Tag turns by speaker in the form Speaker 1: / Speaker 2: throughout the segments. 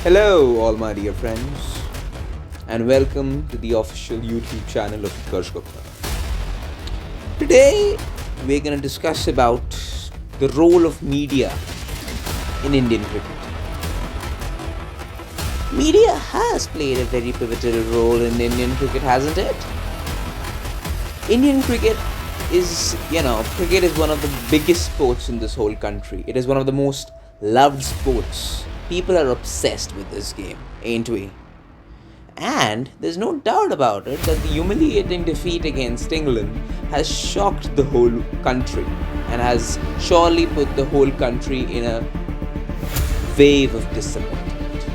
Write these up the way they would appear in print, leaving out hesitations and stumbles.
Speaker 1: Hello, all my dear friends, and welcome to the official YouTube channel of Utkarsh Gupta. Today, we're going to discuss about the role of media in Indian cricket. Media has played a very pivotal role in Indian cricket, hasn't it? Indian cricket is one of the biggest sports in this whole country. It is one of the most loved sports. People are obsessed with this game, ain't we? And there's no doubt about it that the humiliating defeat against England has shocked the whole country and has surely put the whole country in a wave of disappointment.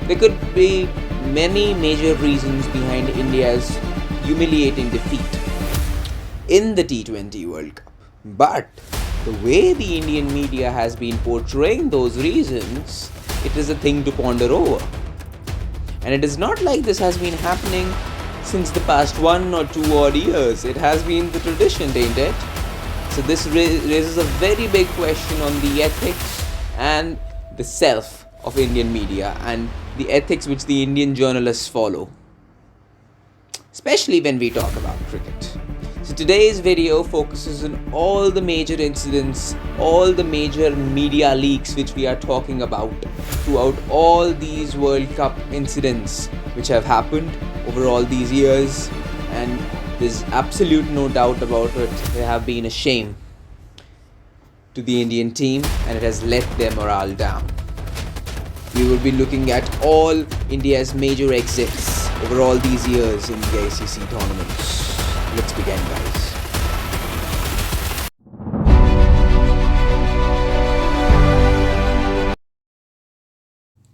Speaker 1: There could be many major reasons behind India's humiliating defeat in the T20 World Cup. But the way the Indian media has been portraying those reasons, it is a thing to ponder over. And it is not like this has been happening since the past 1 or 2 odd years. It has been the tradition, ain't it? So this raises a very big question on the ethics and the self of Indian media and the ethics which the Indian journalists follow, especially when we talk about cricket. So today's video focuses on all the major incidents, all the major media leaks which we are talking about throughout all these World Cup incidents which have happened over all these years, and there's absolute no doubt about it. They have been a shame to the Indian team and it has let their morale down. We will be looking at all India's major exits over all these years in the ICC tournaments. Let's begin, guys.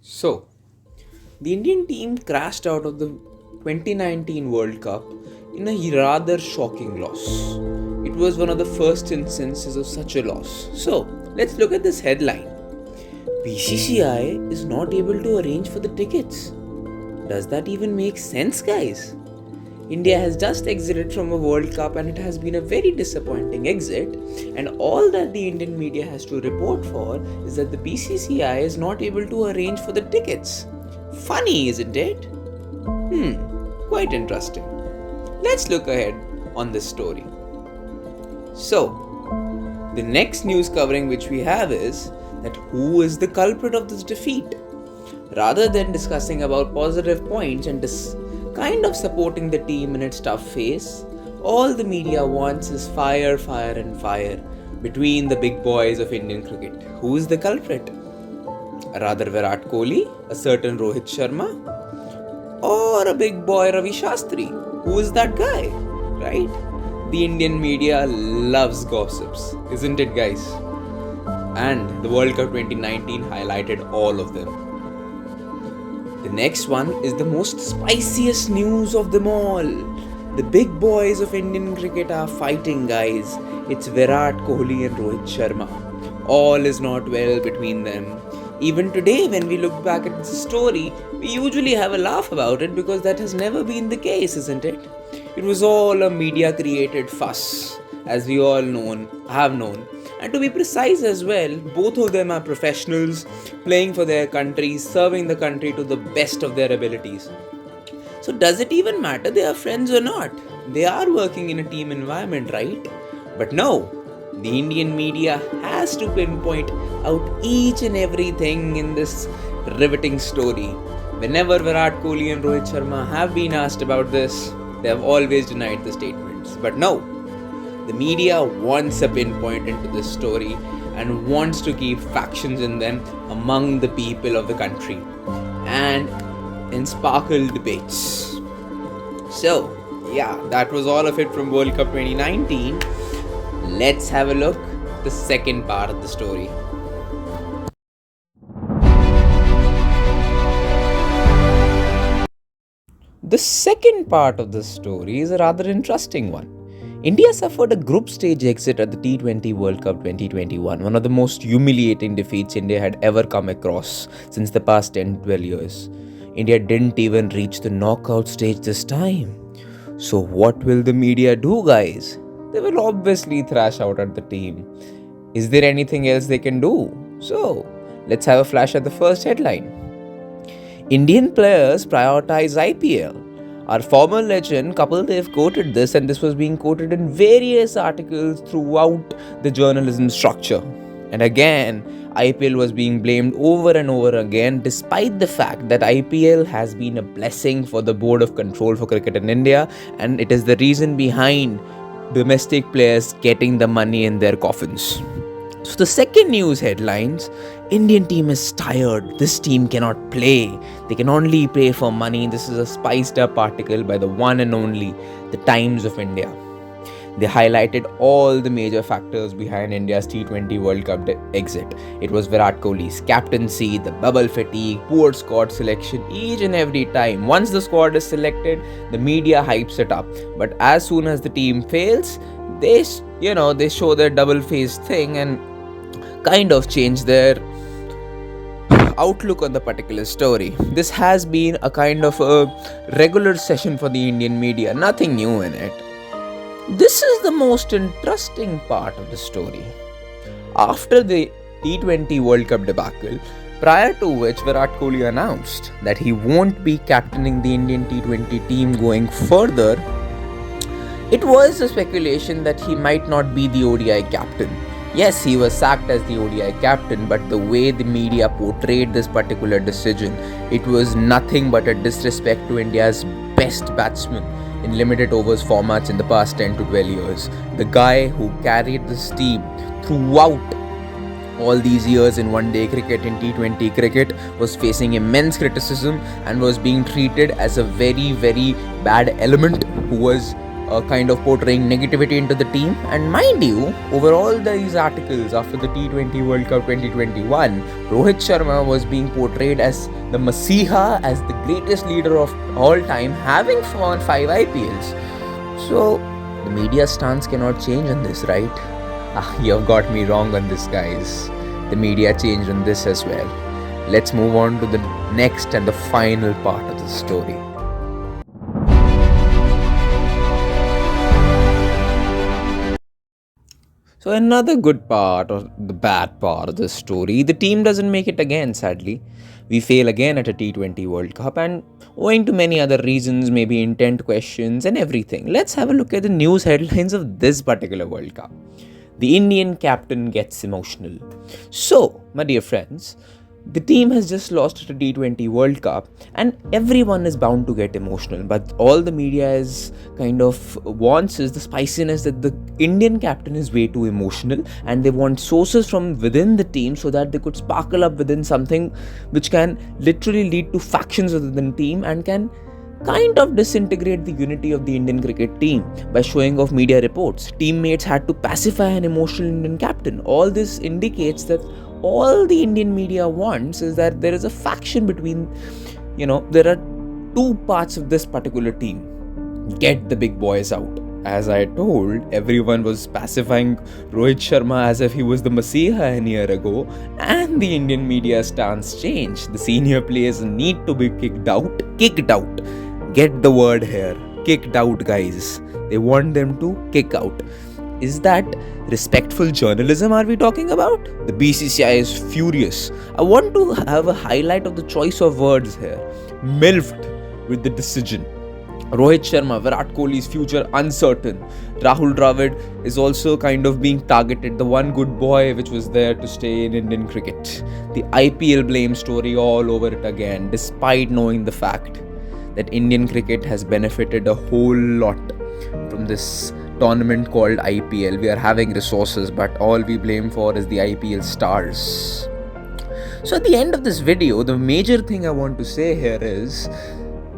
Speaker 1: So, the Indian team crashed out of the 2019 World Cup in a rather shocking loss. It was one of the first instances of such a loss. So, let's look at this headline. BCCI is not able to arrange for the tickets. Does that even make sense, guys? India has just exited from a World Cup and it has been a very disappointing exit, and all that the Indian media has to report for is that the BCCI is not able to arrange for the tickets. Funny, isn't it? Quite interesting. Let's look ahead on this story. So, the next news covering which we have is that who is the culprit of this defeat? Rather than discussing about positive points and kind of supporting the team in its tough phase, all the media wants is fire, fire and fire between the big boys of Indian cricket. Who is the culprit? Rather Virat Kohli, a certain Rohit Sharma, or a big boy Ravi Shastri? Who is that guy? Right? The Indian media loves gossips, isn't it, guys? And the World Cup 2019 highlighted all of them. The next one is the most spiciest news of them all. The big boys of Indian cricket are fighting, guys. It's Virat Kohli and Rohit Sharma. All is not well between them. Even today, when we look back at the story, we usually have a laugh about it because that has never been the case, isn't it? It was all a media-created fuss, as we all have known. And to be precise as well, both of them are professionals, playing for their country, serving the country to the best of their abilities. So does it even matter they are friends or not? They are working in a team environment, right? But no, the Indian media has to pinpoint out each and everything in this riveting story. Whenever Virat Kohli and Rohit Sharma have been asked about this, they have always denied the statements. But no, the media wants a pinpoint into this story and wants to keep factions in them among the people of the country and in sparkle debates. So, yeah, that was all of it from World Cup 2019. Let's have a look at the second part of the story. The second part of the story is a rather interesting one. India suffered a group stage exit at the T20 World Cup 2021, one of the most humiliating defeats India had ever come across since the past 10-12 years. India didn't even reach the knockout stage this time. So what will the media do, guys? They will obviously thrash out at the team. Is there anything else they can do? So, let's have a flash at the first headline. Indian players prioritize IPL. Our former legend Kapil Dev quoted this, and this was being quoted in various articles throughout the journalism structure. And again, IPL was being blamed over and over again, despite the fact that IPL has been a blessing for the board of control for cricket in India, and it is the reason behind domestic players getting the money in their coffins. So the second news headlines, Indian team is tired. This team cannot play. They can only play for money. This is a spiced up article by the one and only The Times of India. They highlighted all the major factors behind India's T20 World Cup exit. It was Virat Kohli's captaincy, the bubble fatigue, poor squad selection, each and every time. Once the squad is selected, the media hypes it up. But as soon as the team fails, they show their double-faced thing and kind of change their outlook on the particular story. This has been a kind of a regular session for the Indian media, nothing new in it. This is the most interesting part of the story. After the T20 World Cup debacle, prior to which Virat Kohli announced that he won't be captaining the Indian T20 team going further, it was a speculation that he might not be the ODI captain. Yes, he was sacked as the ODI captain, but the way the media portrayed this particular decision, it was nothing but a disrespect to India's best batsman in limited overs formats in the past 10 to 12 years. The guy who carried this team throughout all these years in one-day cricket, in T20 cricket, was facing immense criticism and was being treated as a very, very bad element who was kind of portraying negativity into the team. And mind you, over all these articles after the T20 World Cup 2021, Rohit Sharma was being portrayed as the Masiha, as the greatest leader of all time, having won 5 IPLs. So the media stance cannot change on this, right? You've got me wrong on this, guys. The media changed on this as well. Let's move on to the next and the final part of the story. So another good part, or the bad part of the story, the team doesn't make it again, sadly. We fail again at a T20 World Cup, and owing to many other reasons, maybe intent questions and everything. Let's have a look at the news headlines of this particular World Cup. The Indian captain gets emotional. So, my dear friends, the team has just lost at a T20 World Cup, and everyone is bound to get emotional. But all the media is kind of wants is the spiciness that the Indian captain is way too emotional, and they want sources from within the team so that they could sparkle up within something which can literally lead to factions within the team and can kind of disintegrate the unity of the Indian cricket team by showing off media reports. Teammates had to pacify an emotional Indian captain. All this indicates that all the Indian media wants is that there is a faction between, there are two parts of this particular team. Get the big boys out. As I told, everyone was pacifying Rohit Sharma as if he was the Masiha a year ago, and the Indian media stance changed. The senior players need to be kicked out. Kicked out. Get the word here. Kicked out, guys. They want them to kick out. Is that respectful journalism are we talking about? The BCCI is furious. I want to have a highlight of the choice of words here. Milfed with the decision. Rohit Sharma, Virat Kohli's future uncertain. Rahul Dravid is also kind of being targeted, the one good boy which was there to stay in Indian cricket. The IPL blame story all over it again, despite knowing the fact that Indian cricket has benefited a whole lot from this tournament called IPL. We are having resources, but all we blame for is the IPL stars. So at the end of this video, the major thing I want to say here is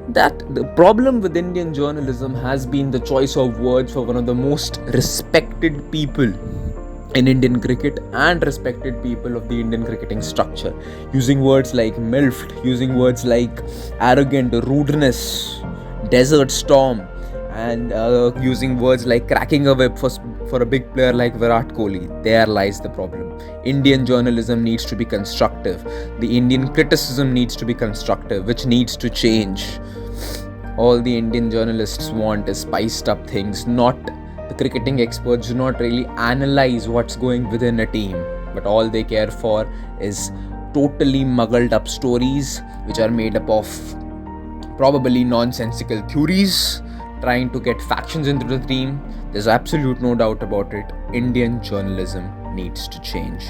Speaker 1: that the problem with Indian journalism has been the choice of words for one of the most respected people in Indian cricket and respected people of the Indian cricketing structure. Using words like milfed, using words like arrogant, rudeness, desert storm, and using words like cracking a whip for a big player like Virat Kohli. There lies the problem. Indian journalism needs to be constructive. The Indian criticism needs to be constructive, which needs to change. All the Indian journalists want is spiced up things. Not the cricketing experts do not really analyze what's going within a team, but all they care for is
Speaker 2: totally muggled up stories which are made up of probably nonsensical theories trying to get factions into the team. There's absolute no doubt about it. Indian journalism needs to change.